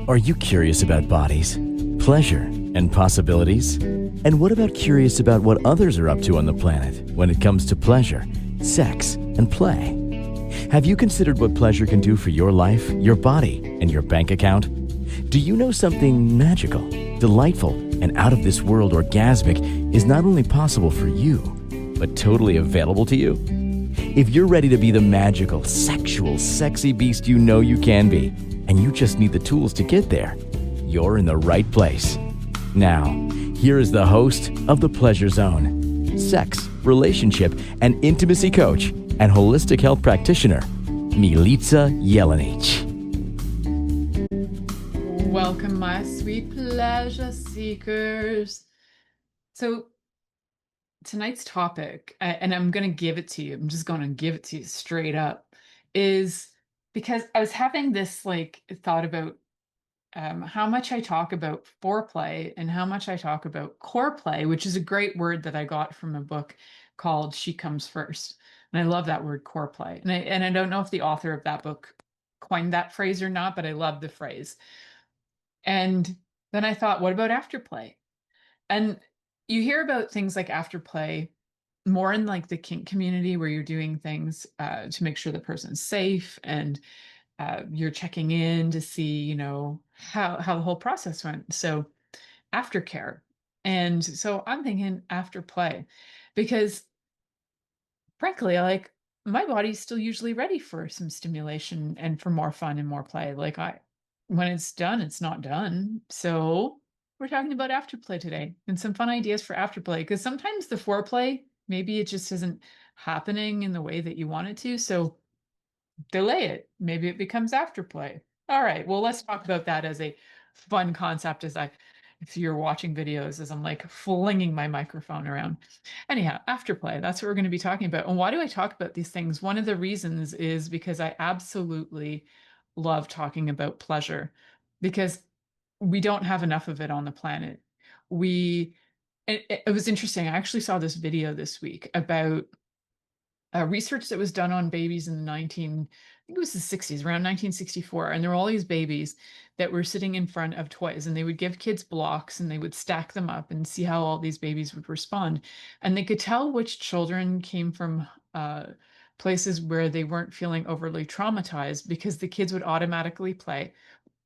Are you curious about bodies, pleasure, and possibilities? And what about curious about what others are up to on the planet when it comes to pleasure, sex, and play? Have you considered what pleasure can do for your life, your body, and your bank account? Do you know something magical, delightful, and out of this world orgasmic is not only possible for you, but totally available to you? If you're ready to be the magical, sexual, sexy beast you know you can be, and you just need the tools to get there, you're in the right place. Now, here is the host of The Pleasure Zone, sex, relationship, and intimacy coach, and holistic health practitioner, Milica Jelenic. Welcome, my sweet pleasure seekers. So tonight's topic, and I'm going to give it to you, I'm just going to give it to you straight up, is because I was having this thought about how much I talk about foreplay and how much I talk about core play, which is a great word that I got from a book called She Comes First. And I love that word, core play. And I don't know if the author of that book coined that phrase or not, but I love the phrase. And then I thought, what about afterplay? And you hear about things like afterplay more in the kink community where you're doing things to make sure the person's safe and you're checking in to see, how the whole process went. So aftercare. And so I'm thinking afterplay because frankly, my body's still usually ready for some stimulation and for more fun and more play. When it's done, it's not done. So we're talking about afterplay today and some fun ideas for afterplay because sometimes the foreplay, maybe it just isn't happening in the way that you want it to. So delay it. Maybe it becomes afterplay. All right. Well, let's talk about that as a fun concept if you're watching videos as I'm flinging my microphone around. Anyhow, afterplay, that's what we're going to be talking about. And why do I talk about these things? One of the reasons is because I absolutely love talking about pleasure because we don't have enough of it on the planet. It was interesting. I actually saw this video this week about research that was done on babies in I think it was the 60s, around 1964. And there were all these babies that were sitting in front of toys, and they would give kids blocks and they would stack them up and see how all these babies would respond. And they could tell which children came from places where they weren't feeling overly traumatized because the kids would automatically play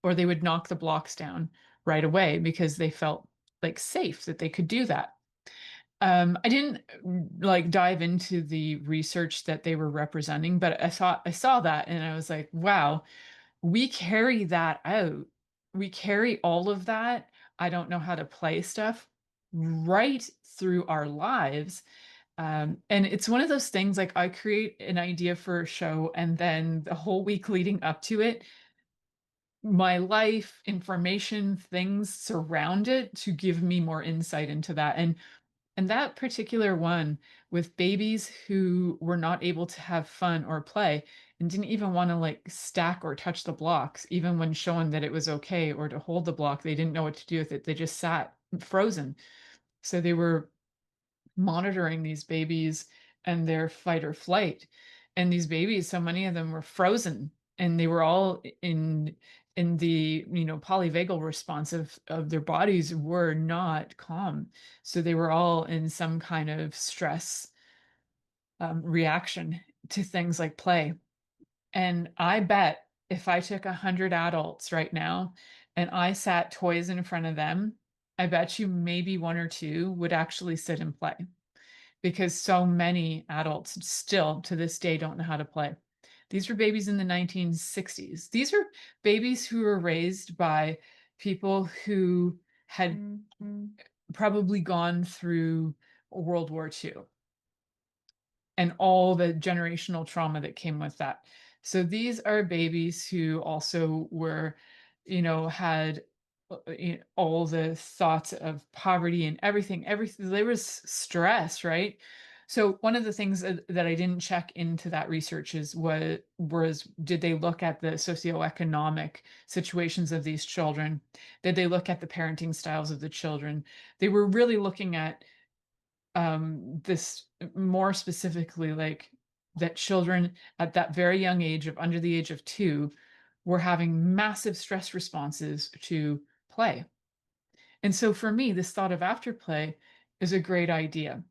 or they would knock the blocks down right away because they felt safe that they could do that. I didn't dive into the research that they were representing, but I saw that and I was like, wow, we carry that out. We carry all of that. I don't know how to play stuff right through our lives. And it's one of those things I create an idea for a show, and then the whole week leading up to it, my life, information, things surround it to give me more insight into that. And that particular one with babies who were not able to have fun or play and didn't even want to stack or touch the blocks, even when shown that it was okay or to hold the block, they didn't know what to do with it. They just sat frozen. So they were monitoring these babies and their fight or flight. And these babies, so many of them were frozen and they were all in the polyvagal response of their bodies were not calm. So they were all in some kind of stress reaction to things like play. And I bet if I took 100 adults right now and I sat toys in front of them, I bet you maybe one or two would actually sit and play because so many adults still to this day don't know how to play. These were babies in the 1960s. These are babies who were raised by people who had probably gone through World War II and all the generational trauma that came with that. So these are babies who also were, had all the thoughts of poverty and everything. There was stress, right? So one of the things that I didn't check into that research is was did they look at the socioeconomic situations of these children? Did they look at the parenting styles of the children? They were really looking at this more specifically, that children at that very young age of under the age of 2 we're having massive stress responses to play. And so for me, this thought of afterplay is a great idea.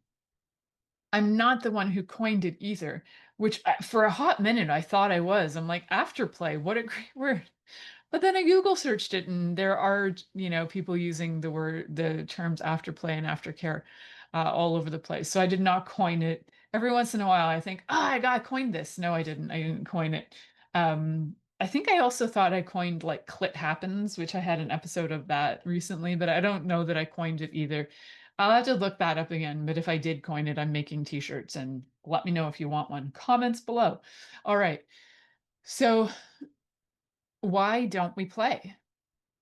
I'm not the one who coined it either, which for a hot minute I thought I was. I'm like, afterplay, what a great word. But then I Google searched it, and there are, people using the terms afterplay and aftercare all over the place. So I did not coin it. Every once in a while, I think, I got coined this. No, I didn't. I didn't coin it. I think I also thought I coined like clit happens, which I had an episode of that recently, but I don't know that I coined it either. I'll have to look that up again. But if I did coin it, I'm making t-shirts, and let me know if you want one. Comments below. All right. So why don't we play?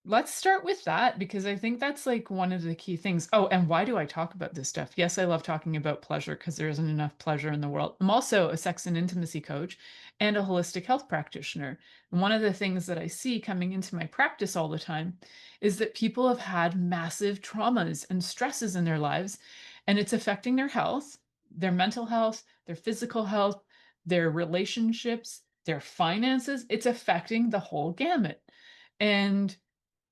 Let's start with that because I think that's like one of the key things. Oh, and why do I talk about this stuff? Yes, I love talking about pleasure because there isn't enough pleasure in the world. I'm also a sex and intimacy coach and a holistic health practitioner. And one of the things that I see coming into my practice all the time is that people have had massive traumas and stresses in their lives, and it's affecting their health, their mental health, their physical health, their relationships, their finances. It's affecting the whole gamut. And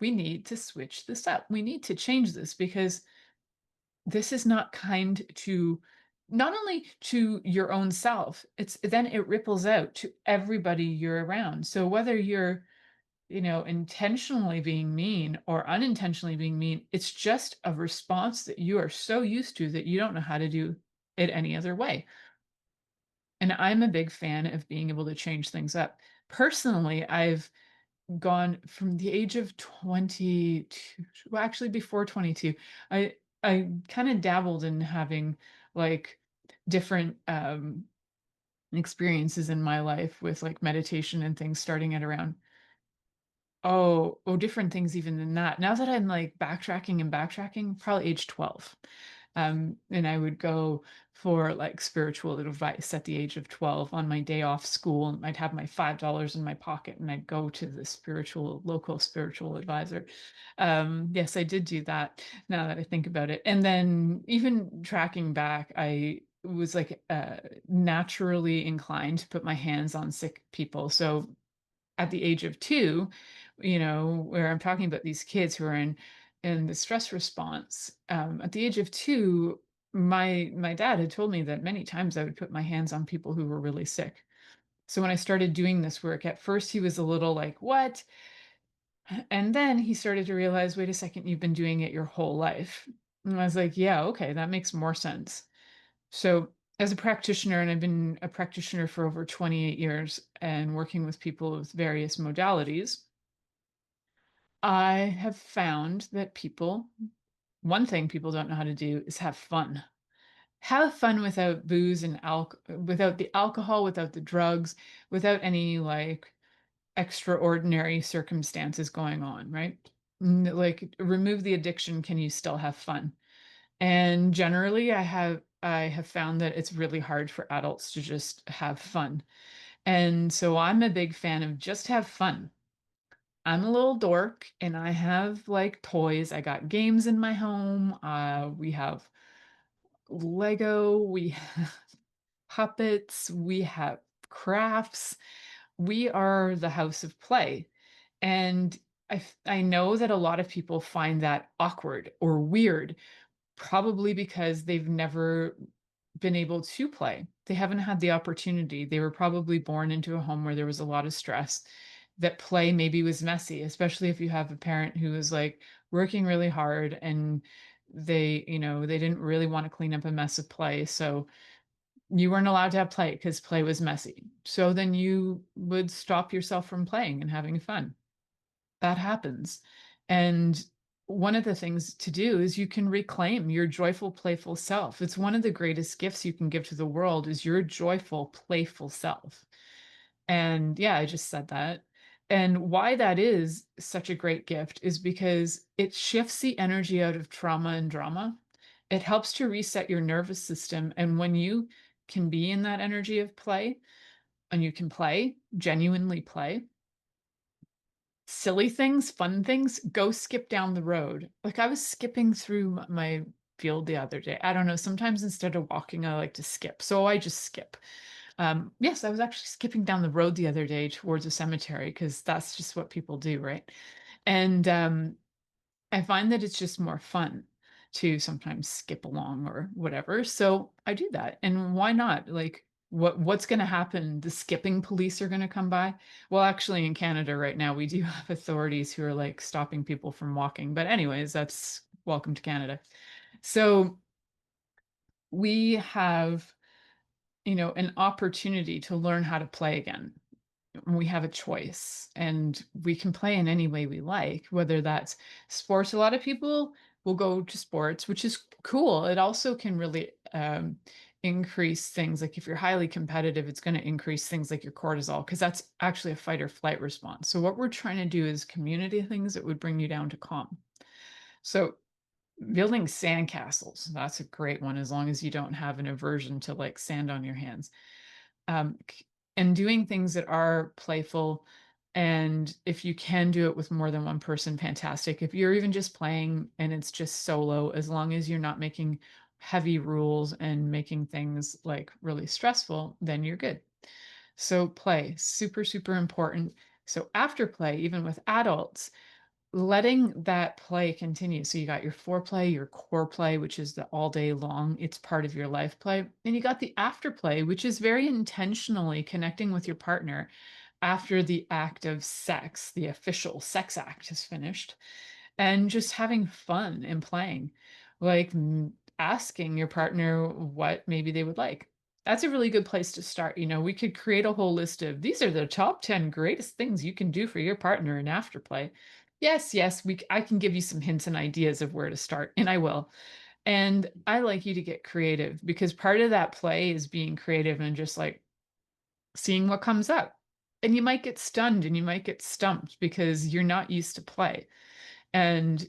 we need to switch this up. We need to change this because this is not kind to not only to your own self, it's then it ripples out to everybody you're around. So whether you're, intentionally being mean or unintentionally being mean, it's just a response that you are so used to that you don't know how to do it any other way. And I'm a big fan of being able to change things up. Personally, I've gone from the age of 22, well, actually before 22, I kind of dabbled in having like different experiences in my life with like meditation and things starting at around different things even than that. Now that I'm like backtracking, probably age 12. And I would go for like spiritual advice at the age of 12 on my day off school, and I'd have my $5 in my pocket and I'd go to the local spiritual advisor. Yes, I did do that now that I think about it. And then even tracking back, I was like naturally inclined to put my hands on sick people. So at the age of 2, where I'm talking about these kids who are in the stress response, at the age of 2, my dad had told me that many times I would put my hands on people who were really sick. So when I started doing this work, at first he was a little like, "What?" And then he started to realize, "Wait a second, you've been doing it your whole life." And I was like, "Yeah, okay, that makes more sense." So, as a practitioner, and I've been a practitioner for over 28 years and working with people with various modalities, I have found that one thing people don't know how to do is have fun. Have fun without booze and without the alcohol, without the drugs, without any like extraordinary circumstances going on, right? Like remove the addiction, can you still have fun? And generally, I have found that it's really hard for adults to just have fun. And so I'm a big fan of just have fun. I'm a little dork and I have like toys. I got games in my home. We have Lego, we have puppets, we have crafts. We are the house of play. And I know that a lot of people find that awkward or weird, probably because they've never been able to play. They haven't had the opportunity. They were probably born into a home where there was a lot of stress, that play maybe was messy, especially if you have a parent who is like working really hard and they didn't really want to clean up a mess of play. So you weren't allowed to have play because play was messy. So then you would stop yourself from playing and having fun. That happens. And one of the things to do is you can reclaim your joyful, playful self. It's one of the greatest gifts you can give to the world is your joyful, playful self. And yeah, I just said that. And why that is such a great gift is because it shifts the energy out of trauma and drama. It helps to reset your nervous system. And when you can be in that energy of play and you can play, genuinely play, silly things, fun things, go skip down the road. Like I was skipping through my field the other day. I don't know, sometimes instead of walking, I like to skip. So I just skip. Yes, I was actually skipping down the road the other day towards a cemetery because that's just what people do, right? And I find that it's just more fun to sometimes skip along or whatever. So I do that. And why not? Like what's going to happen? The skipping police are going to come by. Well, actually in Canada right now we do have authorities who are like stopping people from walking. But anyways, that's welcome to Canada. So we have, an opportunity to learn how to play again. We have a choice and we can play in any way we like, whether that's sports. A lot of people will go to sports, which is cool. It also can really increase things like if you're highly competitive, it's going to increase things like your cortisol because that's actually a fight or flight response. So what we're trying to do is community things that would bring you down to calm. So building sandcastles, that's a great one as long as you don't have an aversion to like sand on your hands. um, and doing things that are playful. And if you can do it with more than one person, fantastic. If you're even just playing and it's just solo, as long as you're not making heavy rules and making things like really stressful, then you're good. So play, super, super important. So after play, even with adults, letting that play continue. So you got your foreplay, your core play, which is the all day long, it's part of your life play. And you got the afterplay, which is very intentionally connecting with your partner after the act of sex, the official sex act is finished, and just having fun and playing, like asking your partner what maybe they would like. That's a really good place to start. We could create a whole list of these are the top 10 greatest things you can do for your partner in afterplay. Yes, yes, I can give you some hints and ideas of where to start, and I will. And I like you to get creative because part of that play is being creative and just like seeing what comes up. And you might get stunned and you might get stumped because you're not used to play. And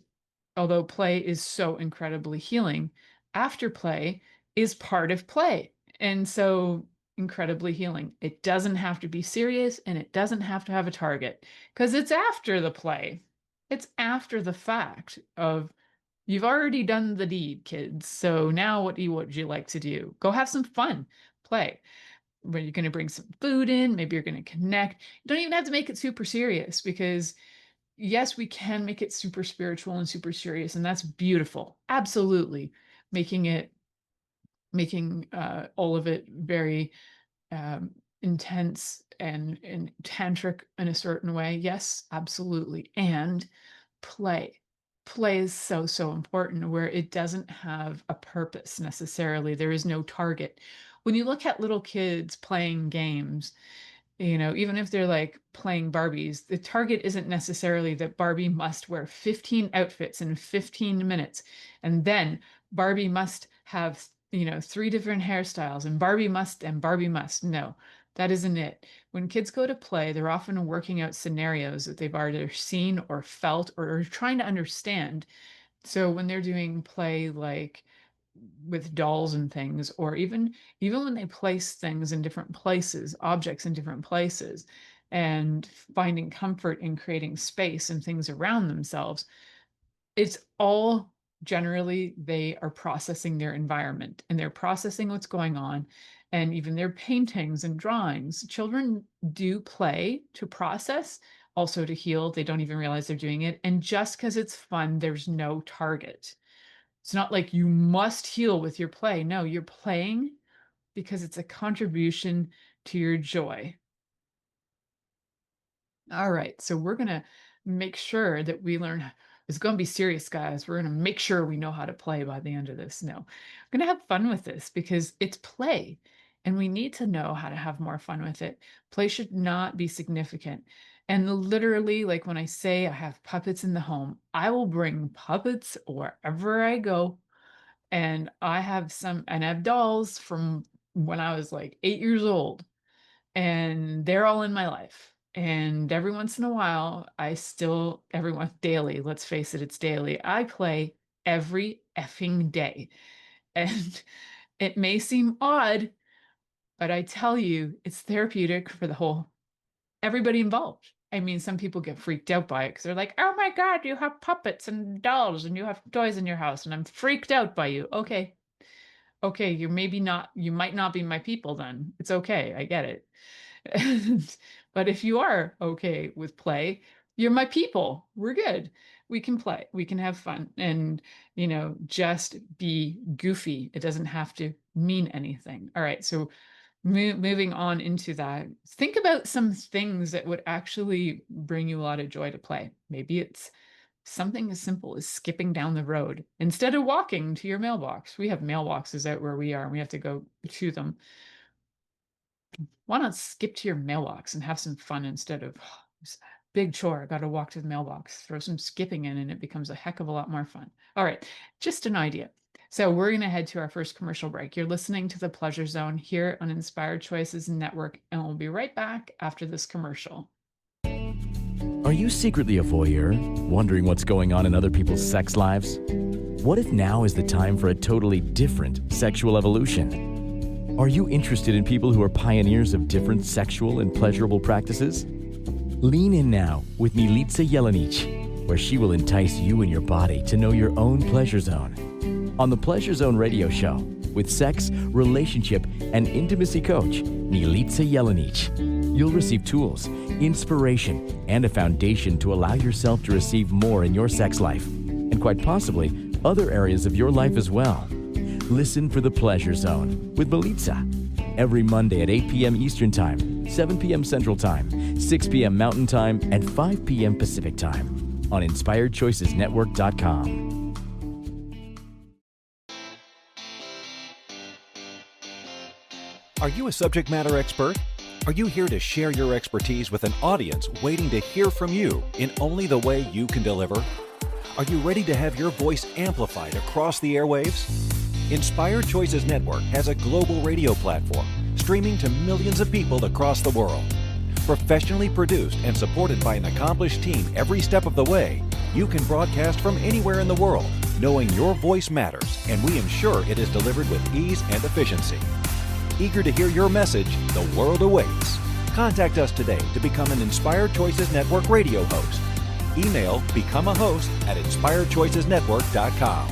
although play is so incredibly healing, afterplay is part of play. And so incredibly healing. It doesn't have to be serious and it doesn't have to have a target because it's after the play. It's after the fact of you've already done the deed, kids. So now what would you like to do? Go have some fun. Play. Where you're going to bring some food in, maybe you're going to connect. You don't even have to make it super serious because yes, we can make it super spiritual and super serious, and that's beautiful. Absolutely. Making all of it very intense and tantric in a certain way. Yes, absolutely. And play. Play is so, so important where it doesn't have a purpose necessarily. There is no target. When you look at little kids playing games, even if they're like playing Barbies, the target isn't necessarily that Barbie must wear 15 outfits in 15 minutes. And then Barbie must have, three different hairstyles and Barbie must. No, that isn't it. When kids go to play, they're often working out scenarios that they've either seen or felt or are trying to understand. So when they're doing play like with dolls and things, or even when they place things in different places, objects in different places, and finding comfort in creating space and things around themselves, it's all generally they are processing their environment and they're processing what's going on. And even their paintings and drawings, children do play to process, also to heal. They don't even realize they're doing it. And just because it's fun, there's no target. It's not like you must heal with your play. No, you're playing because it's a contribution to your joy. All right, so we're going to make sure that we learn. It's going to be serious, guys. We're going to make sure we know how to play by the end of this. No, we're going to have fun with this because it's play and we need to know how to have more fun with it. Play should not be significant. And literally, like when I say I have puppets in the home, I will bring puppets wherever I go. And I have dolls from when I was like 8 years old, and they're all in my life. And every once in a while, everyone daily, let's face it, it's daily. I play every effing day. And it may seem odd, but I tell you, it's therapeutic for everybody involved. I mean, some people get freaked out by it because they're like, oh my God, you have puppets and dolls and you have toys in your house, and I'm freaked out by you. Okay, Okay, you might not be my people then. It's okay. I get it. And- but if you are okay with play, you're my people. We're good. We can play. We can have fun and, just be goofy. It doesn't have to mean anything. All right. So moving on into that, think about some things that would actually bring you a lot of joy to play. Maybe it's something as simple as skipping down the road instead of walking to your mailbox. We have mailboxes out where we are, and we have to go to them. Why not skip to your mailbox and have some fun instead of this big chore? I got to walk to the mailbox. Throw some skipping in, and it becomes a heck of a lot more fun. All right, just an idea. So we're going to head to our first commercial break. You're listening to The Pleasure Zone here on Inspired Choices Network, and we'll be right back after this commercial. Are you secretly a voyeur, wondering what's going on in other people's sex lives? What if now is the time for a totally different sexual evolution? Are you interested in people who are pioneers of different sexual and pleasurable practices? Lean in now with Milica Jelenic, where she will entice you and your body to know your own pleasure zone. On the Pleasure Zone radio show, with sex, relationship, and intimacy coach, Milica Jelenic, you'll receive tools, inspiration, and a foundation to allow yourself to receive more in your sex life, and quite possibly other areas of your life as well. Listen for The Pleasure Zone with Milica every Monday at 8 p.m. Eastern Time, 7 p.m. Central Time, 6 p.m. Mountain Time, and 5 p.m. Pacific Time on InspiredChoicesNetwork.com. Are you a subject matter expert? Are you here to share your expertise with an audience waiting to hear from you in only the way you can deliver? Are you ready to have your voice amplified across the airwaves? Inspired Choices Network has a global radio platform streaming to millions of people across the world. Professionally produced and supported by an accomplished team every step of the way, you can broadcast from anywhere in the world, knowing your voice matters, and we ensure it is delivered with ease and efficiency. Eager to hear your message, the world awaits. Contact us today to become an Inspired Choices Network radio host. Email become a host at inspiredchoicesnetwork.com.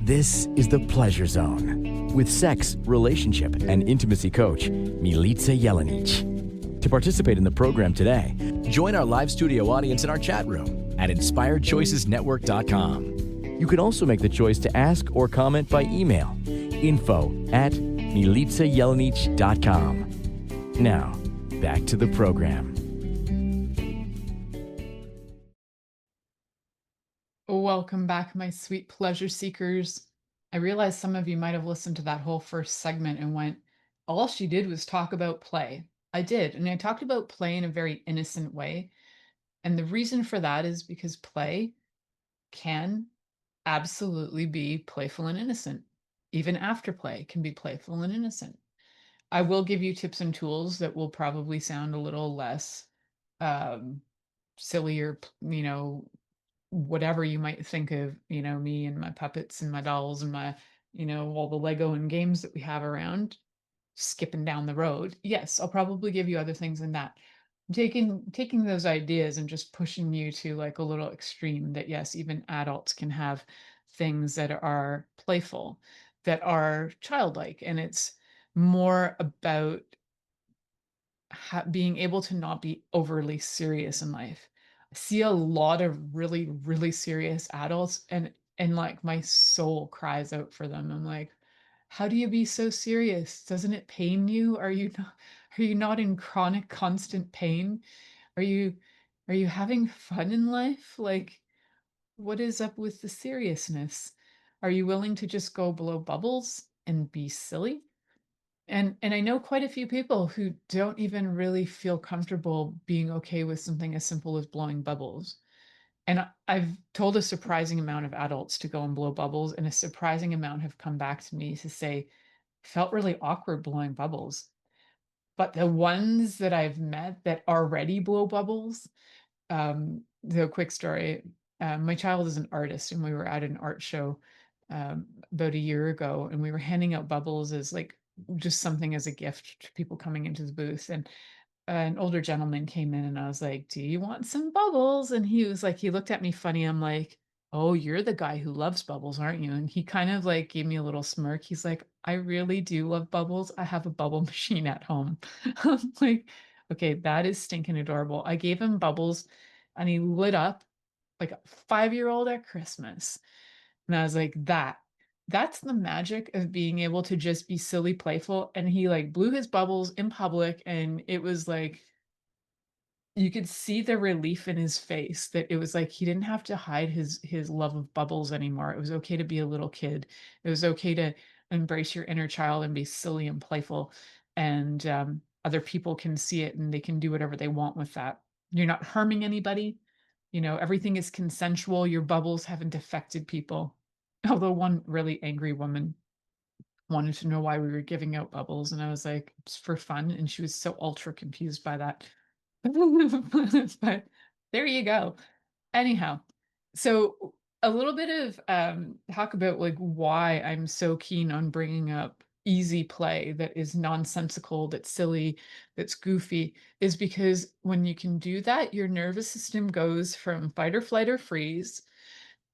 This is The Pleasure Zone with sex, relationship, and intimacy coach, Milica Jelenic. To participate in the program today, join our live studio audience in our chat room at inspiredchoicesnetwork.com. You can also make the choice to ask or comment by email, info@milicajelenic.com. Now, back to the program. Welcome back, my sweet pleasure seekers. I realize some of you might have listened to that whole first segment and went, all she did was talk about play. I did, and I talked about play in a very innocent way. And the reason for that is because play can absolutely be playful and innocent. Even afterplay can be playful and innocent. I will give you tips and tools that will probably sound a little less um, silly or, whatever you might think of, me and my puppets and my dolls and my, all the Lego and games that we have around skipping down the road. Yes, I'll probably give you other things than that. Taking those ideas and just pushing you to like a little extreme that yes, even adults can have things that are playful, that are childlike, and it's more about being able to not be overly serious in life. I see a lot of really, really serious adults, and like my soul cries out for them. I'm like, how do you be so serious? Doesn't it pain you? Are you not in chronic constant pain? Are you are you having fun in life? Like, what is up with the seriousness? Are you willing to just go blow bubbles and be silly? And I know quite a few people who don't even really feel comfortable being okay with something as simple as blowing bubbles. And I've told a surprising amount of adults to go and blow bubbles, and a surprising amount have come back to me to say, felt really awkward blowing bubbles. But the ones that I've met that already blow bubbles, the quick story, my child is an artist, and we were at an art show about a year ago, and we were handing out bubbles as like just something as a gift to people coming into the booth. And an older gentleman came in, and I was like, "Do you want some bubbles?" And he was like, he looked at me funny. I'm like, oh, you're the guy who loves bubbles, aren't you? And he kind of like gave me a little smirk. He's like, I really do love bubbles. I have a bubble machine at home. I'm like, okay, that is stinking adorable. I gave him bubbles and he lit up like a 5-year-old at Christmas. And I was like, that's the magic of being able to just be silly, playful. And he like blew his bubbles in public, and it was like you could see the relief in his face that it was like he didn't have to hide his love of bubbles anymore. It was okay to be a little kid. It was okay to embrace your inner child and be silly and playful. And other people can see it and they can do whatever they want with that. You're not harming anybody. You know, everything is consensual. Your bubbles haven't affected people. Although one really angry woman wanted to know why we were giving out bubbles, and I was like, it's for fun. And she was so ultra confused by that. But there you go. Anyhow, so a little bit of talk about like why I'm so keen on bringing up easy play that is nonsensical, that's silly, that's goofy, is because when you can do that, your nervous system goes from fight or flight or freeze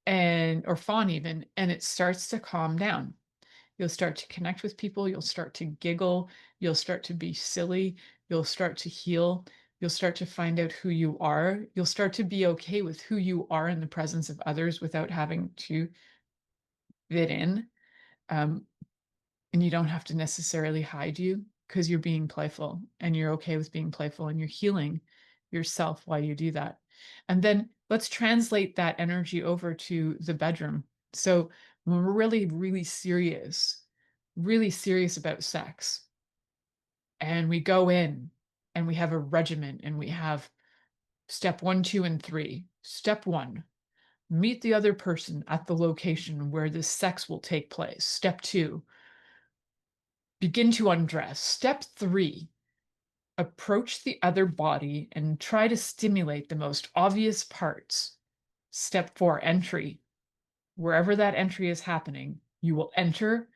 and or fawn even, and it starts to calm down. You'll start to connect with people. You'll start to giggle. You'll start to be silly. You'll start to heal. You'll start to find out who you are. You'll start to be okay with who you are in the presence of others without having to fit in. Um, and you don't have to necessarily hide you because you're being playful and you're okay with being playful and you're healing yourself while you do that. And then let's translate that energy over to the bedroom. So when we're really serious about sex, and we go in and we have a regimen and we have step 1, 2, and 3. Step 1, meet the other person at the location where this sex will take place. Step 2, begin to undress. Step 3, approach the other body and try to stimulate the most obvious parts. Step 4, entry. Wherever that entry is happening, you will enter,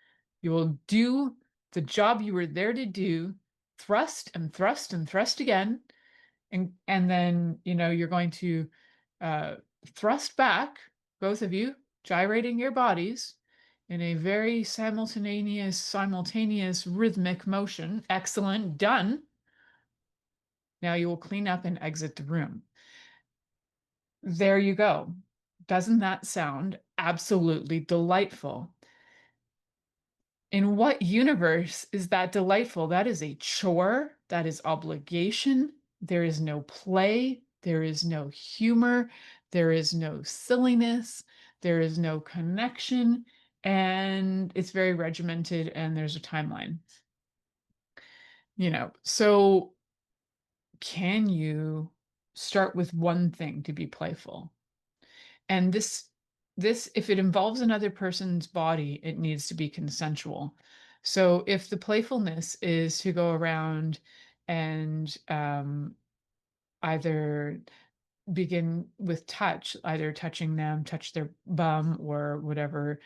you will do the job you were there to do, thrust and thrust and thrust again. And then, you know, you're going to thrust back, both of you, gyrating your bodies in a very simultaneous rhythmic motion. Excellent, done. Now you will clean up and exit the room. There you go. Doesn't that sound absolutely delightful? In what universe is that delightful? That is a chore. That is obligation. There is no play. There is no humor. There is no silliness. There is no connection. And it's very regimented and there's a timeline. You know, so can you start with one thing to be playful? And this if it involves another person's body, it needs to be consensual. So if the playfulness is to go around and either begin with touch, either touching them, touch their bum or whatever.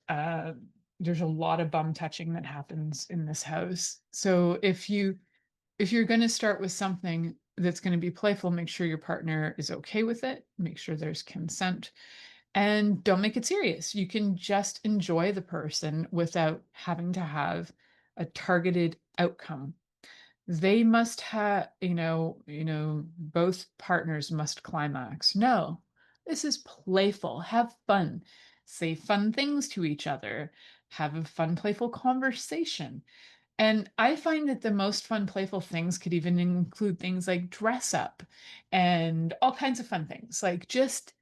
uh, there's a lot of bum touching that happens in this house. So if you're going to start with something that's going to be playful, make sure your partner is okay with it. Make sure there's consent. And don't make it serious. You can just enjoy the person without having to have a targeted outcome. They must have, both partners must climax. No, this is playful. Have fun. Say fun things to each other. Have a fun, playful conversation. And I find that the most fun, playful things could even include things like dress up and all kinds of fun things. Like just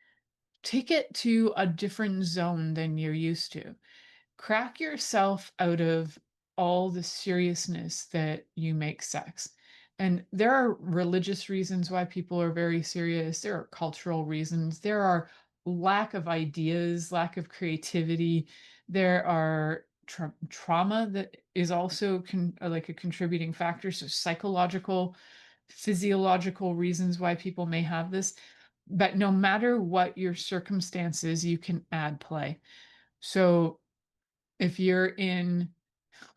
take it to a different zone than you're used to. Crack yourself out of all the seriousness that you make sex. And there are religious reasons why people are very serious. There are cultural reasons. There are lack of ideas, lack of creativity. There are trauma that is also like a contributing factor. So psychological, physiological reasons why people may have this. But no matter what your circumstances, you can add play. So if you're in,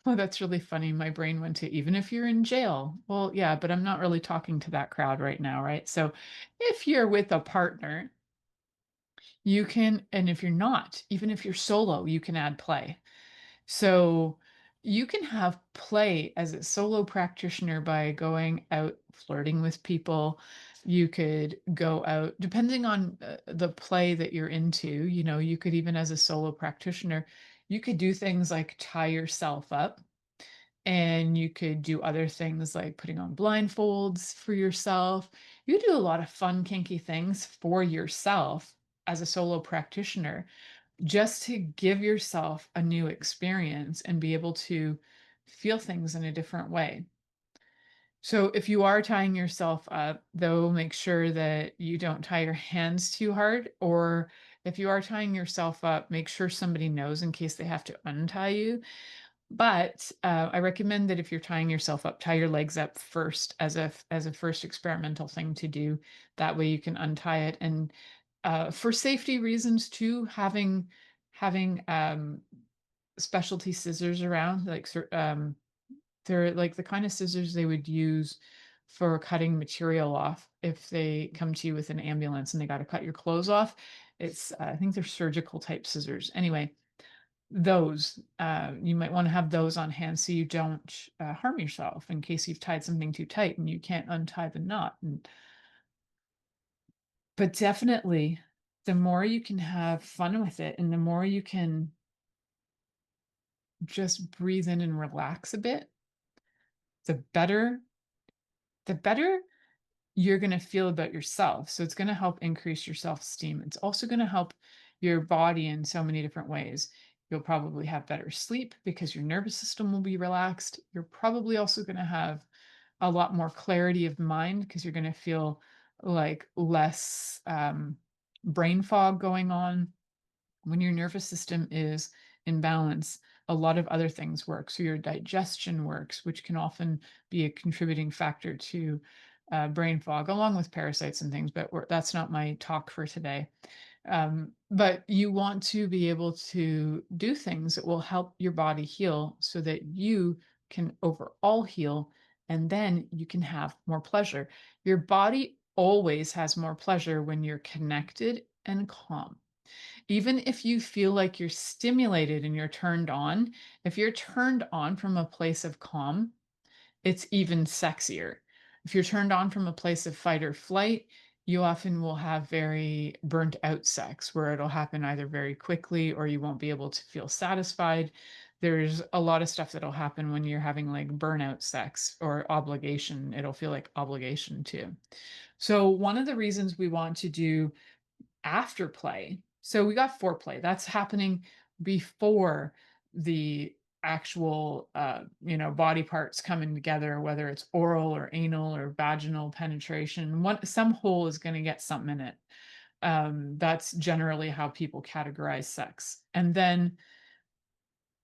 well, that's really funny. My brain went to even if you're in jail. Well, yeah, but I'm not really talking to that crowd right now, right? So if you're with a partner, You can, and if you're not, even if you're solo, you can add play. So you can have play as a solo practitioner by going out flirting with people. You could go out, depending on the play that you're into, you could even as a solo practitioner, you could do things like tie yourself up, and you could do other things like putting on blindfolds for yourself. You do a lot of fun, kinky things for yourself as a solo practitioner just to give yourself a new experience and be able to feel things in a different way. So if you are tying yourself up, though, make sure that you don't tie your hands too hard. Or if you are tying yourself up, make sure somebody knows in case they have to untie you. But I recommend that if you're tying yourself up, tie your legs up first as a first experimental thing to do. That way you can untie it. And for safety reasons too, having specialty scissors around, like they're like the kind of scissors they would use for cutting material off if they come to you with an ambulance and they got to cut your clothes off. It's I think they're surgical type scissors. Anyway, those you might want to have those on hand so you don't harm yourself in case you've tied something too tight and you can't untie the knot. But definitely, the more you can have fun with it and the more you can just breathe in and relax a bit, the better you're going to feel about yourself. So it's going to help increase your self-esteem. It's also going to help your body in so many different ways. You'll probably have better sleep because your nervous system will be relaxed. You're probably also going to have a lot more clarity of mind because you're going to feel like less brain fog going on. When your nervous system is in balance, a lot of other things work. So your digestion works, which can often be a contributing factor to brain fog, along with parasites and things. But that's not my talk for today. But you want to be able to do things that will help your body heal so that you can overall heal, and then you can have more pleasure. Your body always has more pleasure when you're connected and calm. Even if you feel like you're stimulated and you're turned on, if you're turned on from a place of calm, it's even sexier. If you're turned on from a place of fight or flight, you often will have very burnt out sex where it'll happen either very quickly or you won't be able to feel satisfied. There's a lot of stuff that'll happen when you're having like burnout sex or obligation. It'll feel like obligation too. So, one of the reasons we want to do afterplay. So we got foreplay. That's happening before the actual body parts coming together, whether it's oral or anal or vaginal penetration. Some hole is going to get something in it. That's generally how people categorize sex. And then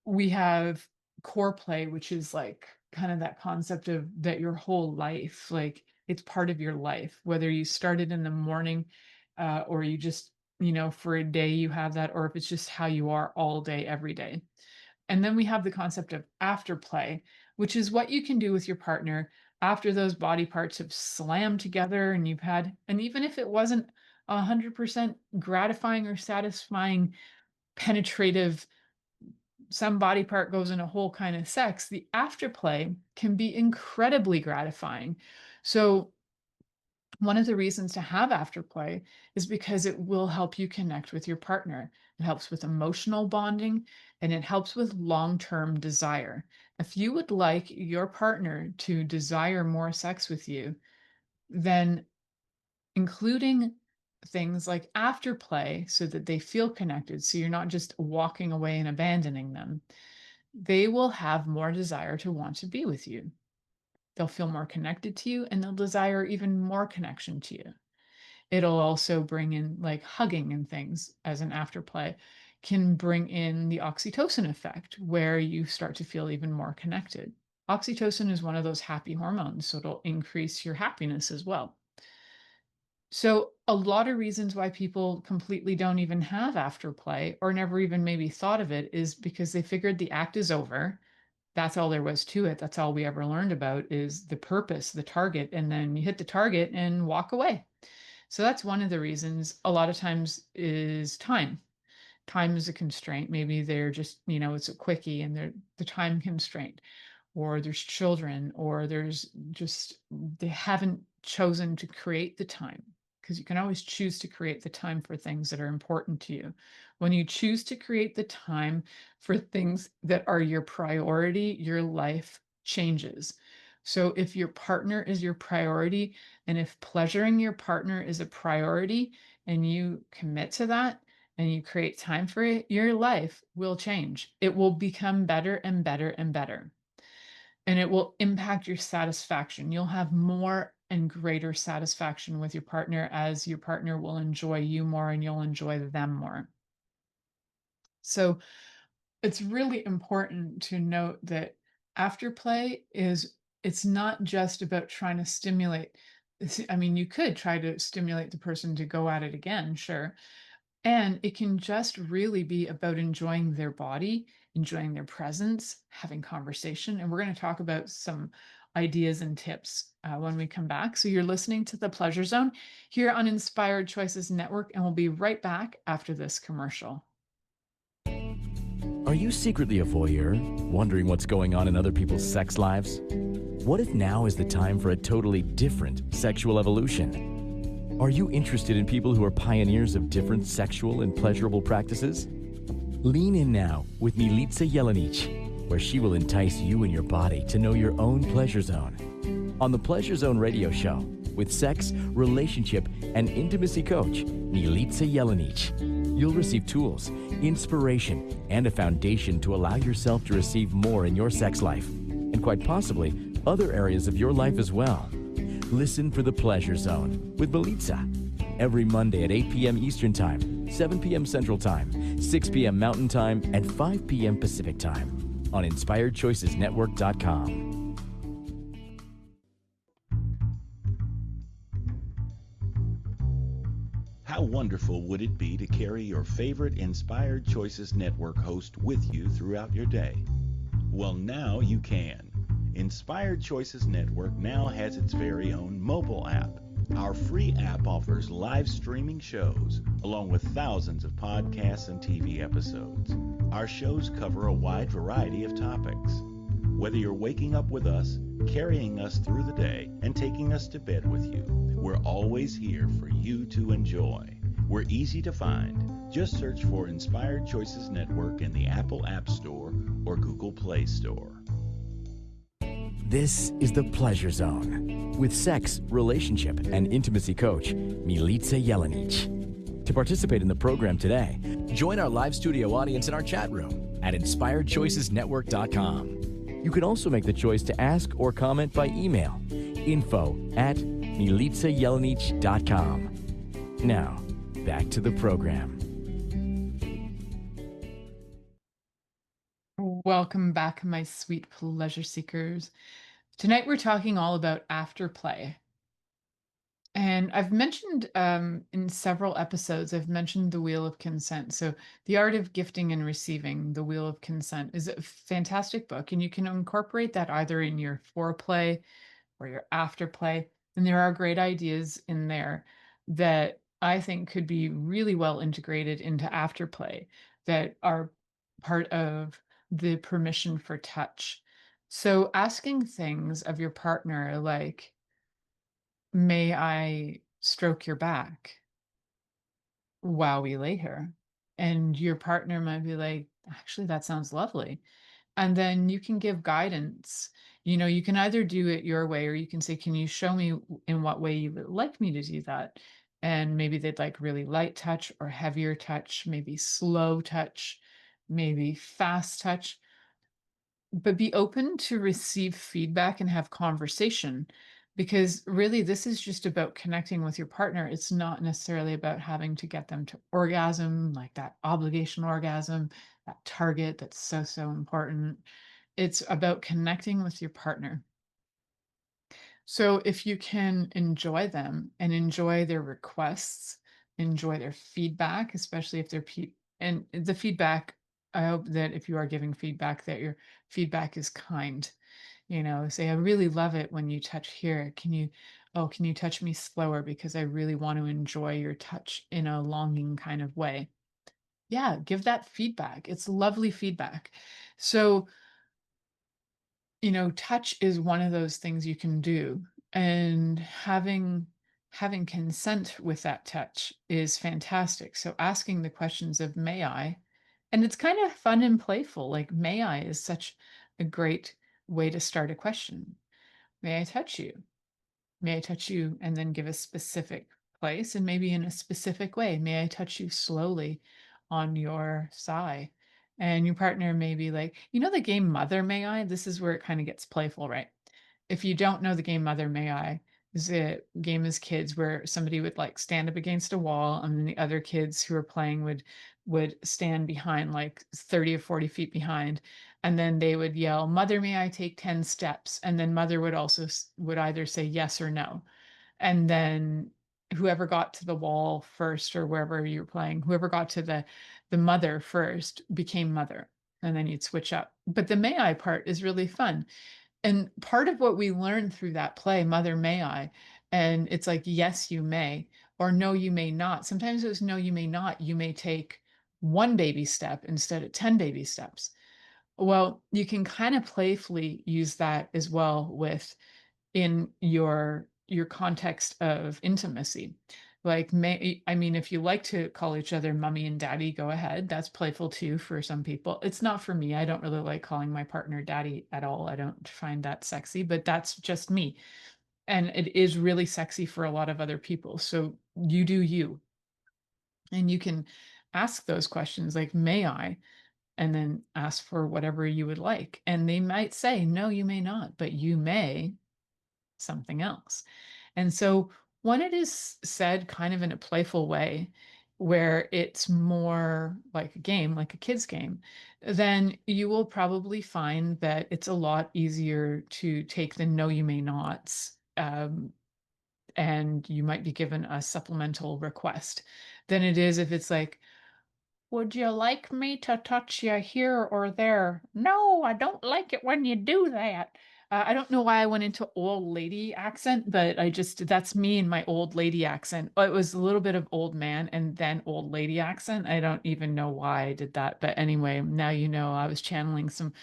we have core play, which is like kind of that concept of that your whole life, like it's part of your life, whether you started in the morning or you just, for a day you have that, or if it's just how you are all day, every day. And then we have the concept of afterplay, which is what you can do with your partner after those body parts have slammed together and you've had, and even if it wasn't 100% gratifying or satisfying, penetrative, some body part goes in a whole kind of sex, the afterplay can be incredibly gratifying. So, one of the reasons to have afterplay is because it will help you connect with your partner. It helps with emotional bonding and it helps with long term desire. If you would like your partner to desire more sex with you, then including things like afterplay so that they feel connected, so you're not just walking away and abandoning them, they will have more desire to want to be with you. They'll feel more connected to you and they'll desire even more connection to you. It'll also bring in like hugging and things as an afterplay, can bring in the oxytocin effect where you start to feel even more connected. Oxytocin is one of those happy hormones, so it'll increase your happiness as well. So, a lot of reasons why people completely don't even have afterplay or never even maybe thought of it is because they figured the act is over. That's all there was to it. That's all we ever learned about is the purpose, the target, and then you hit the target and walk away. So that's one of the reasons. A lot of times is time. Time is a constraint. Maybe they're just, it's a quickie and they're the time constraint, or there's children, or there's just, they haven't chosen to create the time, because you can always choose to create the time for things that are important to you. When you choose to create the time for things that are your priority, your life changes. So if your partner is your priority, and if pleasuring your partner is a priority, and you commit to that, and you create time for it, your life will change. It will become better and better and better. And it will impact your satisfaction. You'll have more and greater satisfaction with your partner, as your partner will enjoy you more and you'll enjoy them more. So it's really important to note that afterplay it's not just about trying to stimulate. I mean, you could try to stimulate the person to go at it again, sure. And it can just really be about enjoying their body, enjoying their presence, having conversation. And we're going to talk about some ideas and tips when we come back. So you're listening to The Pleasure Zone here on Inspired Choices Network, and we'll be right back after this commercial. Are you secretly a voyeur, wondering what's going on in other people's sex lives? What if now is the time for a totally different sexual evolution? Are you interested in people who are pioneers of different sexual and pleasurable practices? Lean in now with Milica Jelenic, where she will entice you and your body to know your own pleasure zone. On the Pleasure Zone radio show, with sex, relationship, and intimacy coach, Milica Jelenic, you'll receive tools, inspiration, and a foundation to allow yourself to receive more in your sex life, and quite possibly other areas of your life as well. Listen for The Pleasure Zone with Milica every Monday at 8 p.m. Eastern Time, 7 p.m. Central Time, 6 p.m. Mountain Time, and 5 p.m. Pacific Time on InspiredChoicesNetwork.com. How wonderful would it be to carry your favorite Inspired Choices Network host with you throughout your day? Well, now you can. Inspired Choices Network now has its very own mobile app. Our free app offers live streaming shows, along with thousands of podcasts and TV episodes. Our shows cover a wide variety of topics. Whether you're waking up with us, carrying us through the day, and taking us to bed with you, we're always here for you to enjoy. We're easy to find. Just search for Inspired Choices Network in the Apple App Store or Google Play Store. This is The Pleasure Zone with sex, relationship, and intimacy coach, Milica Jelenic. To participate in the program today, join our live studio audience in our chat room at InspiredChoicesNetwork.com. You can also make the choice to ask or comment by email, info@MilicaJelenic.com. Now, back to the program. Welcome back, my sweet pleasure seekers. Tonight we're talking all about afterplay. And I've mentioned in several episodes, I've mentioned the Wheel of Consent. So The Art of Gifting and Receiving, The Wheel of Consent, is a fantastic book. And you can incorporate that either in your foreplay or your afterplay. And there are great ideas in there that I think could be really well integrated into afterplay that are part of the permission for touch. So asking things of your partner like, may I stroke your back while we lay here? And your partner might be like, actually, that sounds lovely. And then you can give guidance. You can either do it your way, or you can say, can you show me in what way you would like me to do that? And maybe they'd like really light touch or heavier touch, maybe slow touch, maybe fast touch. But be open to receive feedback and have conversation, because really this is just about connecting with your partner. It's not necessarily about having to get them to orgasm, like that obligation orgasm, that target that's so, so important. It's about connecting with your partner. So if you can enjoy them and enjoy their requests, enjoy their feedback, especially if they're and the feedback, I hope that if you are giving feedback, that your feedback is kind. Say, I really love it when you touch here. Can you oh, can you touch me slower because I really want to enjoy your touch in a longing kind of way? Yeah, give that feedback. It's lovely feedback. So, touch is one of those things you can do, and having consent with that touch is fantastic. So asking the questions of may I, and it's kind of fun and playful. Like may I is such a great way to start a question. May I touch you? May I touch you? And then give a specific place and maybe in a specific way. May I touch you slowly on your thigh? And your partner may be like, the game Mother May I? This is where it kind of gets playful, right? If you don't know the game Mother May I, is a game as kids where somebody would like stand up against a wall and then the other kids who are playing would stand behind like 30 or 40 feet behind, and then they would yell, Mother, may I take 10 steps? And then Mother would also would either say yes or no. And then whoever got to the wall first, or wherever you're playing, whoever got to the mother first became Mother. And then you'd switch up. But the may I part is really fun. And part of what we learned through that play, Mother May I, and it's like, yes, you may, or no, you may not. Sometimes it was no, you may not. You may take one baby step instead of 10 baby steps. Well, you can kind of playfully use that as well with in your context of intimacy. Like I mean, if you like to call each other mommy and daddy, go ahead. That's playful too for some people. It's not for me. I don't really like calling my partner daddy at all. I don't find that sexy, but that's just me. And it is really sexy for a lot of other people. So you do you. And you can ask those questions like, may I? And then ask for whatever you would like. And they might say, no, you may not, but you may something else. And so when it is said kind of in a playful way, where it's more like a game, like a kid's game, then you will probably find that it's a lot easier to take the no, you may nots. And you might be given a supplemental request than it is if it's like, would you like me to touch you here or there? No, I don't like it when you do that. I don't know why I went into old lady accent, but that's me in my old lady accent. It was a little bit of old man and then old lady accent. I don't even know why I did that. But anyway, now you know I was channeling some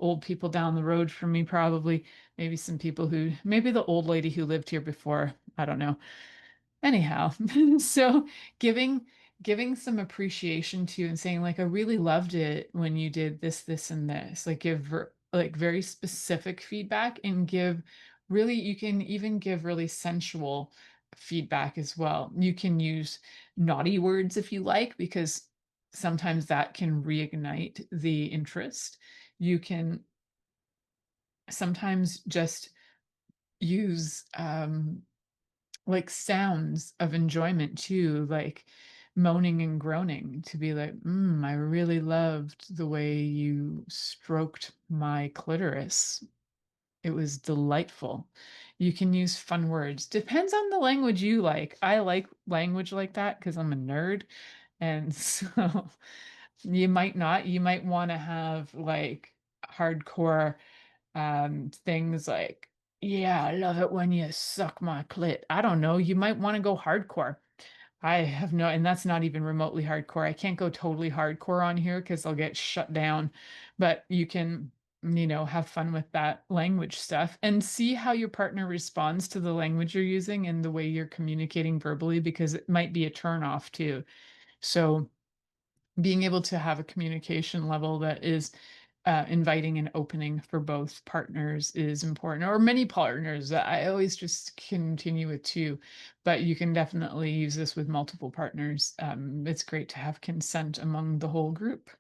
old people down the road from me, probably. Maybe some people maybe the old lady who lived here before. I don't know. Anyhow, so giving giving some appreciation to and saying like I really loved it when you did this and this, like give like very specific feedback, and give really, you can even give really sensual feedback as well. You can use naughty words if you like, because sometimes that can reignite the interest. You can sometimes just use like sounds of enjoyment too, like moaning and groaning, to be like, I really loved the way you stroked my clitoris. It was delightful. You can use fun words. Depends on the language you like. I like language like that because I'm a nerd. And so you might not. You might want to have like hardcore things like, yeah, I love it when you suck my clit. I don't know, you might want to go hardcore. I have no, and that's not even remotely hardcore. I can't go totally hardcore on here because I'll get shut down. But you can, have fun with that language stuff and see how your partner responds to the language you're using and the way you're communicating verbally, because it might be a turn off too. So being able to have a communication level that is inviting and opening for both partners is important, or many partners. I always just continue with two, but you can definitely use this with multiple partners. It's great to have consent among the whole group.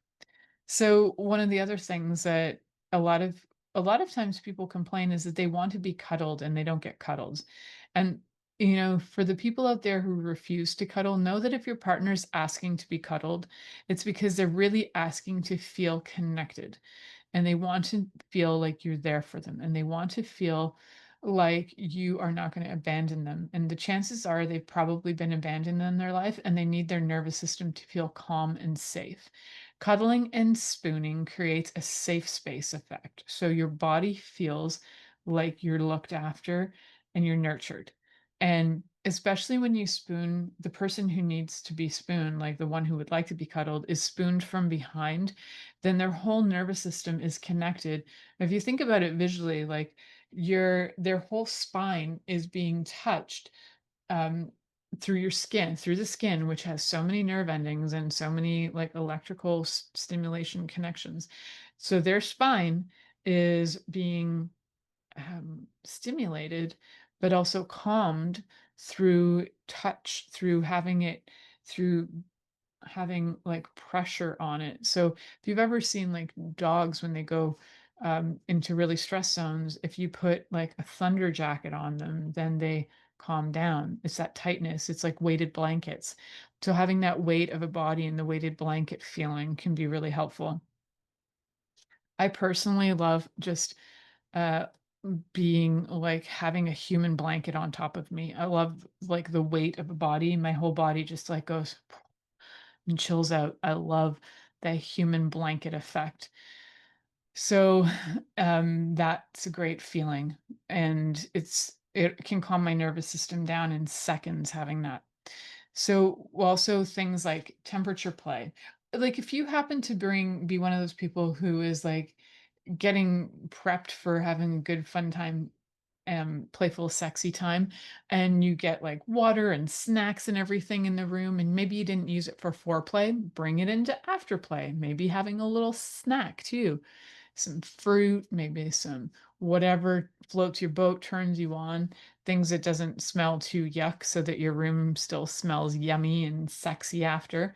So one of the other things that a lot of a lot of times people complain is that they want to be cuddled and they don't get cuddled. And for the people out there who refuse to cuddle, know that if your partner's asking to be cuddled, it's because they're really asking to feel connected, and they want to feel like you're there for them, and they want to feel like you are not going to abandon them. And the chances are they've probably been abandoned in their life and they need their nervous system to feel calm and safe. Cuddling and spooning creates a safe space effect. So your body feels like you're looked after and you're nurtured. And especially when you spoon, the person who needs to be spooned, like the one who would like to be cuddled, is spooned from behind, then their whole nervous system is connected. If you think about it visually, like their whole spine is being touched um, through your skin, through the skin, which has so many nerve endings and so many like electrical stimulation connections. So their spine is being stimulated, but also calmed through touch, through having like pressure on it. So if you've ever seen like dogs when they go into really stress zones, if you put like a thunder jacket on them, then they calm down. It's that tightness. It's like weighted blankets. So having that weight of a body and the weighted blanket feeling can be really helpful. I personally love just uh being like having a human blanket on top of me. I love like the weight of a body. My whole body just like goes and chills out. I love the human blanket effect. So that's a great feeling. And it can calm my nervous system down in seconds having that. So also things like temperature play. Like if you happen to be one of those people who is like getting prepped for having a good fun time, playful, sexy time, and you get like water and snacks and everything in the room, and maybe you didn't use it for foreplay, bring it into afterplay, maybe having a little snack too, some fruit, maybe some whatever floats your boat, turns you on, things that doesn't smell too yuck so that your room still smells yummy and sexy after.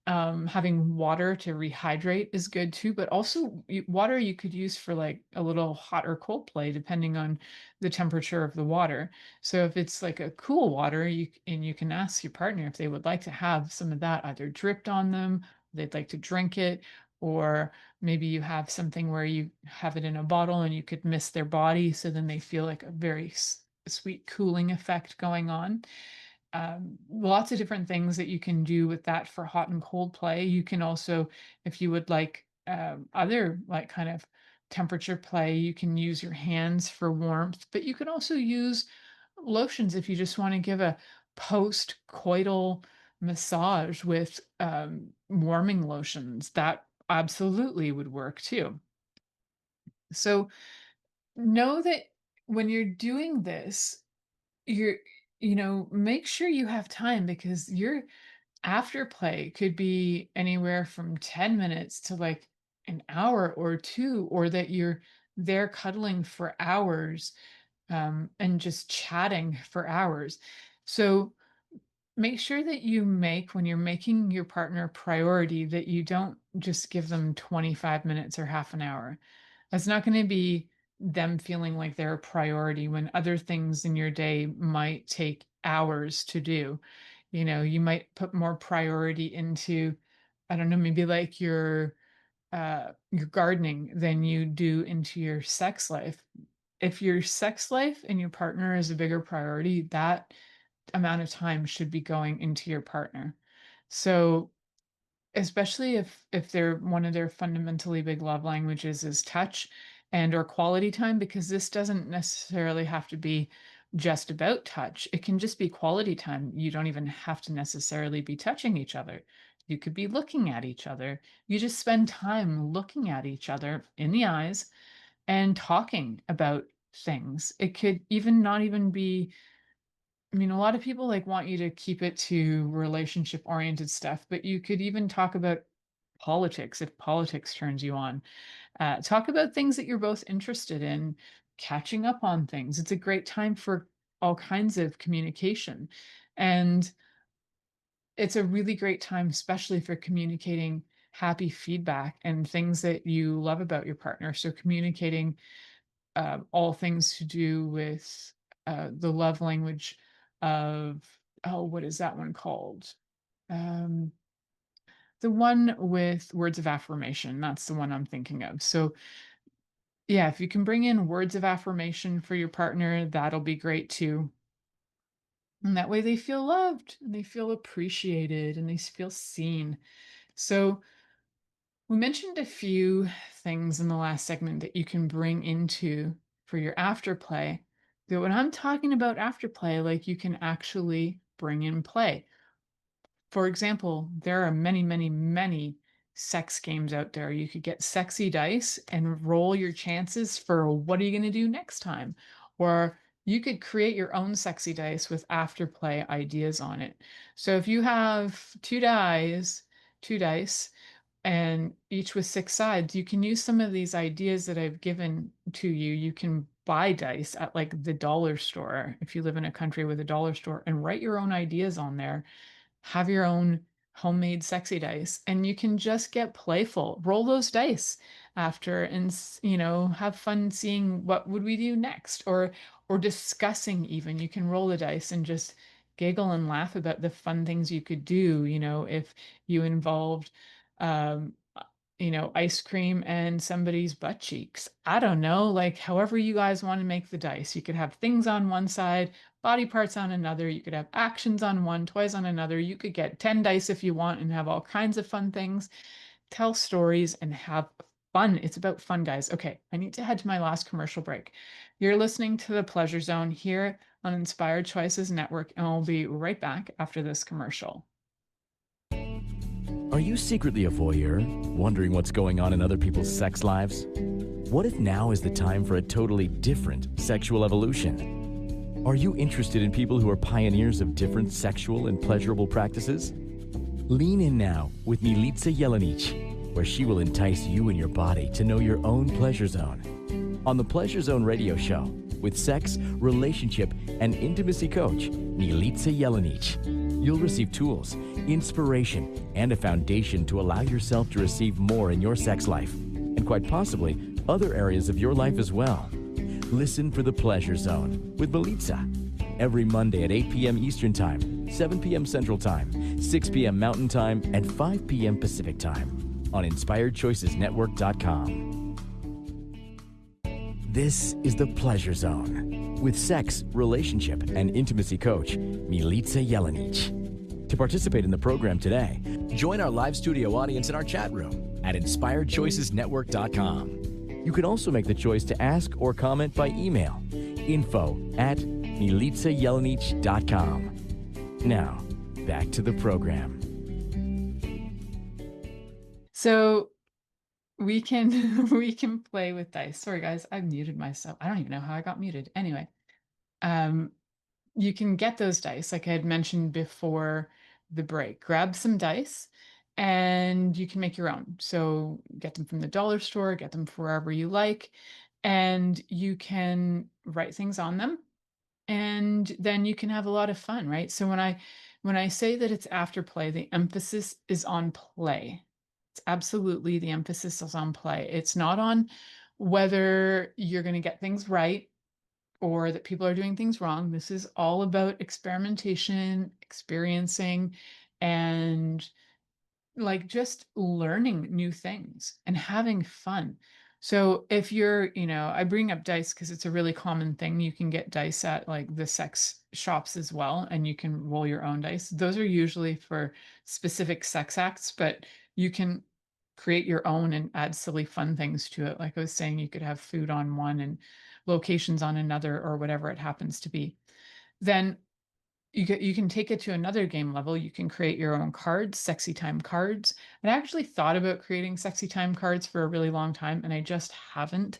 Having water to rehydrate is good too, but also water you could use for like a little hot or cold play depending on the temperature of the water. So if it's like a cool water, you can ask your partner if they would like to have some of that either dripped on them, they'd like to drink it, or maybe you have something where you have it in a bottle and you could mist their body so then they feel like a very sweet cooling effect going on. Lots of different things that you can do with that for hot and cold play. You can also, if you would like other like kind of temperature play, you can use your hands for warmth, but you can also use lotions if you just want to give a post-coital massage with warming lotions. That absolutely would work too. So know that when you're doing this, you're, make sure you have time because your afterplay could be anywhere from 10 minutes to like an hour or two, or that you're there cuddling for hours and just chatting for hours. So make sure that when you're making your partner a priority, that you don't just give them 25 minutes or half an hour. That's not going to be them feeling like they're a priority when other things in your day might take hours to do. You might put more priority into, I don't know, maybe like your gardening than you do into your sex life. If your sex life and your partner is a bigger priority, that amount of time should be going into your partner. So especially if they're one of their fundamentally big love languages is touch and or quality time, because this doesn't necessarily have to be just about touch. It can just be quality time. You don't even have to necessarily be touching each other. You could be looking at each other. You just spend time looking at each other in the eyes and talking about things. It could even not even be, I mean, a lot of people like want you to keep it to relationship oriented stuff, but you could even talk about politics if politics turns you on. Talk about things that you're both interested in, catching up on things. It's a great time for all kinds of communication. And it's a really great time, especially for communicating happy feedback and things that you love about your partner. So communicating all things to do with the love language of, oh, what is that one called? Um, the one with words of affirmation. That's the one I'm thinking of. So, yeah, if you can bring in words of affirmation for your partner, that'll be great too. And that way they feel loved and they feel appreciated and they feel seen. So, we mentioned a few things in the last segment that you can bring into for your afterplay. So when I'm talking about afterplay, like you can actually bring in play. For example, there are many, many, many sex games out there. You could get sexy dice and roll your chances for what are you going to do next time? Or you could create your own sexy dice with afterplay ideas on it. So if you have two dice, and each with six sides, you can use some of these ideas that I've given to you. You can buy dice at like the dollar store if you live in a country with a dollar store and write your own ideas on there. Have your own homemade sexy dice, and you can just get playful. Roll those dice after and have fun seeing what would we do next, or discussing. Even you can roll the dice and just giggle and laugh about the fun things you could do, if you involved um ice cream and somebody's butt cheeks. I don't know, like however you guys want to make the dice. You could have things on one side, body parts on another. You could have actions on one, toys on another. You could get 10 dice if you want and have all kinds of fun things. Tell stories and have fun. It's about fun, guys. Okay, I need to head to my last commercial break. You're listening to The Pleasure Zone here on Inspired Choices Network, and we'll be right back after this commercial. Are you secretly a voyeur, wondering what's going on in other people's sex lives? What if now is the time for a totally different sexual evolution? Are you interested in people who are pioneers of different sexual and pleasurable practices? Lean in now with Milica Jelenic, where she will entice you and your body to know your own pleasure zone. On the Pleasure Zone radio show, with sex, relationship, and intimacy coach, Milica Jelenic, you'll receive tools, inspiration, and a foundation to allow yourself to receive more in your sex life, and quite possibly other areas of your life as well. Listen for The Pleasure Zone with Milica every Monday at 8 p.m. Eastern Time, 7 p.m. Central Time, 6 p.m. Mountain Time, and 5 p.m. Pacific Time on InspiredChoicesNetwork.com. This is The Pleasure Zone with sex, relationship, and intimacy coach, Milica Jelenic. To participate in the program today, join our live studio audience in our chat room at InspiredChoicesNetwork.com. You can also make the choice to ask or comment by email, info@MilicaJelenic.com. Now, back to the program. So we can we can play with dice. Sorry guys, I muted myself. I don't even know how I got muted. Anyway, you can get those dice like I had mentioned before the break. Grab some dice and you can make your own. So get them from the dollar store, get them wherever you like, and you can write things on them, and then you can have a lot of fun, right? So when I say that it's afterplay, the emphasis is on play. It's absolutely, the emphasis is on play. It's not on whether you're going to get things right or that people are doing things wrong. This is all about experimentation, experiencing, and like just learning new things and having fun. So if you're, I bring up dice because it's a really common thing. You can get dice at like the sex shops as well, and you can roll your own dice. Those are usually for specific sex acts, but you can create your own and add silly fun things to it. Like I was saying, you could have food on one and locations on another, or whatever it happens to be. Then you can take it to another game level. You can create your own cards, sexy time cards. And I actually thought about creating sexy time cards for a really long time, and I just haven't.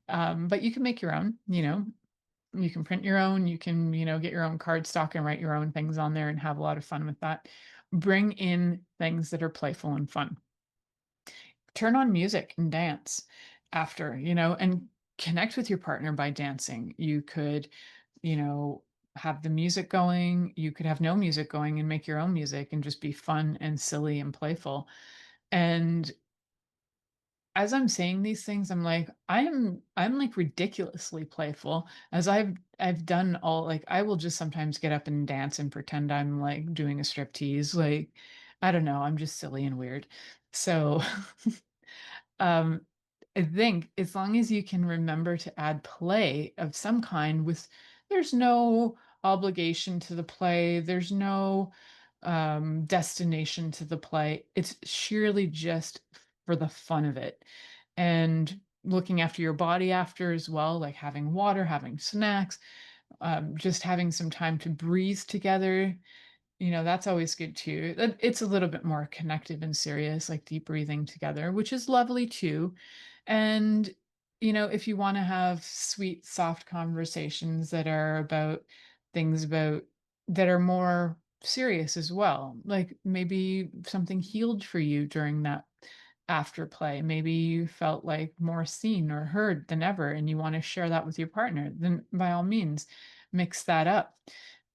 But you can make your own, you can print your own, you can, get your own card stock and write your own things on there and have a lot of fun with that. Bring in things that are playful and fun. Turn on music and dance after, and connect with your partner by dancing. You could, have the music going. You could have no music going and make your own music and just be fun and silly and playful. And as I'm saying these things, I'm like, I'm like ridiculously playful, as I've done all, like I will just sometimes get up and dance and pretend I'm like doing a strip tease. Like, I don't know, I'm just silly and weird. So um I think as long as you can remember to add play of some kind, there's no obligation to the play, there's no destination to the play. It's sheerly just for the fun of it. And looking after your body after as well, like having water, having snacks, just having some time to breathe together. That's always good too. It's a little bit more connected and serious, like deep breathing together, which is lovely too. And, if you want to have sweet, soft conversations that are about things about that are more serious as well, like maybe something healed for you during that after play. Maybe you felt like more seen or heard than ever, and you want to share that with your partner, then by all means, mix that up.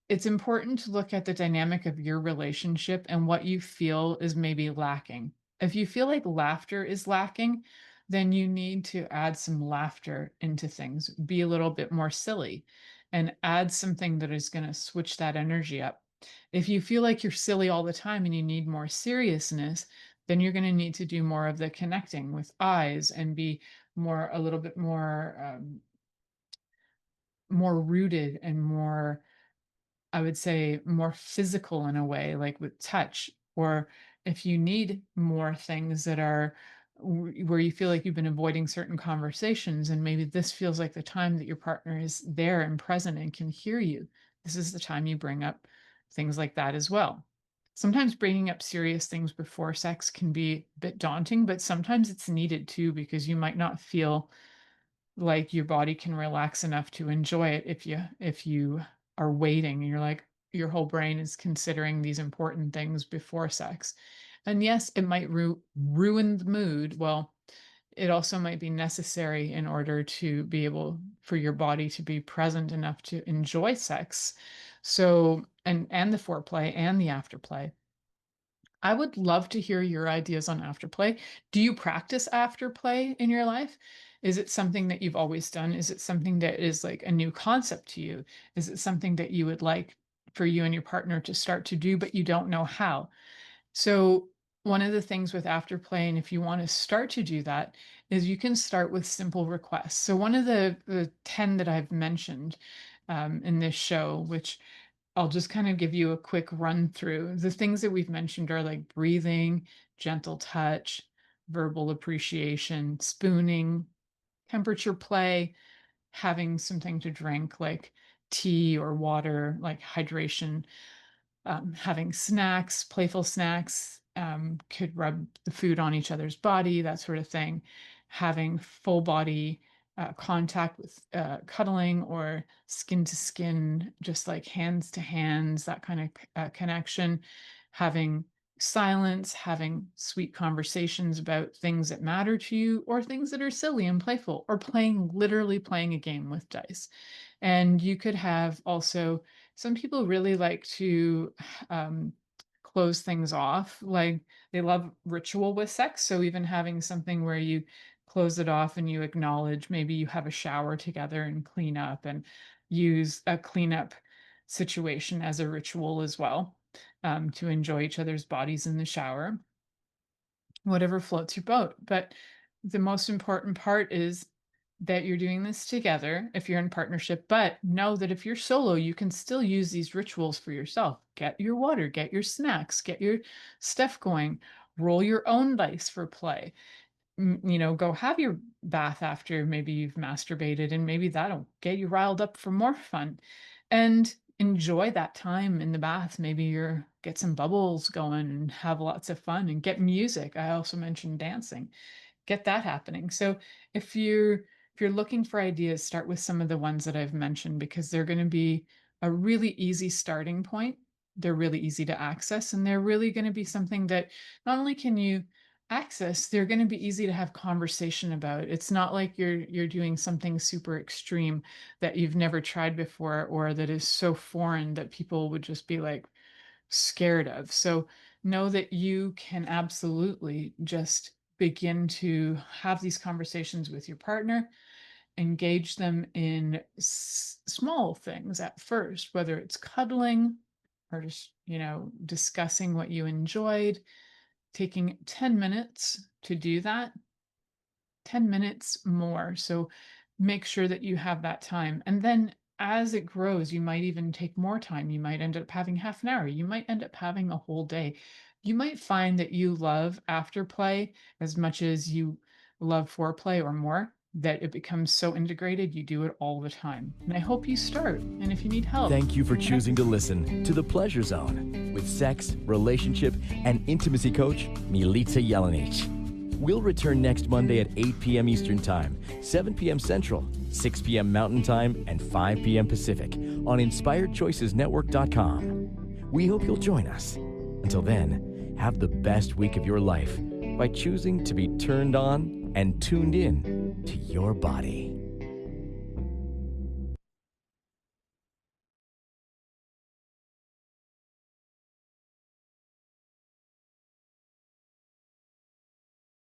It's important to look at the dynamic of your relationship and what you feel is maybe lacking. If you feel like laughter is lacking, then you need to add some laughter into things, be a little bit more silly, and add something that is going to switch that energy up. If you feel like you're silly all the time and you need more seriousness, then you're going to need to do more of the connecting with eyes and be a little bit more rooted and more, I would say, more physical in a way, like with touch. Or if you need more things that are where you feel like you've been avoiding certain conversations, and maybe this feels like the time that your partner is there and present and can hear you, this is the time you bring up things like that as well. Sometimes bringing up serious things before sex can be a bit daunting, but sometimes it's needed too, because you might not feel like your body can relax enough to enjoy it if you are waiting and you're like your whole brain is considering these important things before sex. And yes, it might ruin the mood. Well, it also might be necessary in order to be able for your body to be present enough to enjoy sex. So, and the foreplay and the afterplay. I would love to hear your ideas on afterplay. Do you practice afterplay in your life? Is it something that you've always done? Is it something that is like a new concept to you? Is it something that you would like for you and your partner to start to do, but you don't know how? So, one of the things with afterplay, and if you want to start to do that, is you can start with simple requests. So, one of the 10 that I've mentioned in this show, which I'll just kind of give you a quick run through. The things that we've mentioned are like breathing, gentle touch, verbal appreciation, spooning, temperature play, having something to drink like tea or water, like hydration, having snacks, playful snacks, could rub the food on each other's body, that sort of thing, having full body contact with cuddling or skin to skin, just like hands to hands, that kind of connection, having silence, having sweet conversations about things that matter to you or things that are silly and playful, or literally playing a game with dice. And you could have also, some people really like to close things off. Like they love ritual with sex. So even having something where you close it off and you acknowledge, maybe you have a shower together and clean up and use a cleanup situation as a ritual as well, to enjoy each other's bodies in the shower, whatever floats your boat. But the most important part is that you're doing this together if you're in partnership, but know that if you're solo, you can still use these rituals for yourself. Get your water, get your snacks, get your stuff going, roll your own dice for play. Go have your bath after maybe you've masturbated, and maybe that'll get you riled up for more fun. And enjoy that time in the bath. Maybe you're get some bubbles going and have lots of fun and get music. I also mentioned dancing. Get that happening. So if you're looking for ideas, start with some of the ones that I've mentioned, because they're going to be a really easy starting point. They're really easy to access, and they're really going to be something that not only can you access, they're going to be easy to have conversation about. It's not like you're doing something super extreme that you've never tried before, or that is so foreign that people would just be like scared of. So know that you can absolutely just begin to have these conversations with your partner, engage them in small things at first, whether it's cuddling or just, discussing what you enjoyed, taking 10 minutes to do that, 10 minutes more. So make sure that you have that time. And then as it grows, you might even take more time. You might end up having half an hour. You might end up having a whole day. You might find that you love afterplay as much as you love foreplay or more. that it becomes so integrated, you do it all the time. And I hope you start. And if you need help, Thank you for choosing to listen to The Pleasure Zone with sex, relationship, and intimacy coach, Milica Jelenic. We'll return next Monday at 8 p.m. Eastern Time, 7 p.m. Central, 6 p.m. Mountain Time, and 5 p.m. Pacific on InspiredChoicesNetwork.com. We hope you'll join us. Until then, have the best week of your life by choosing to be turned on and tuned in to your body.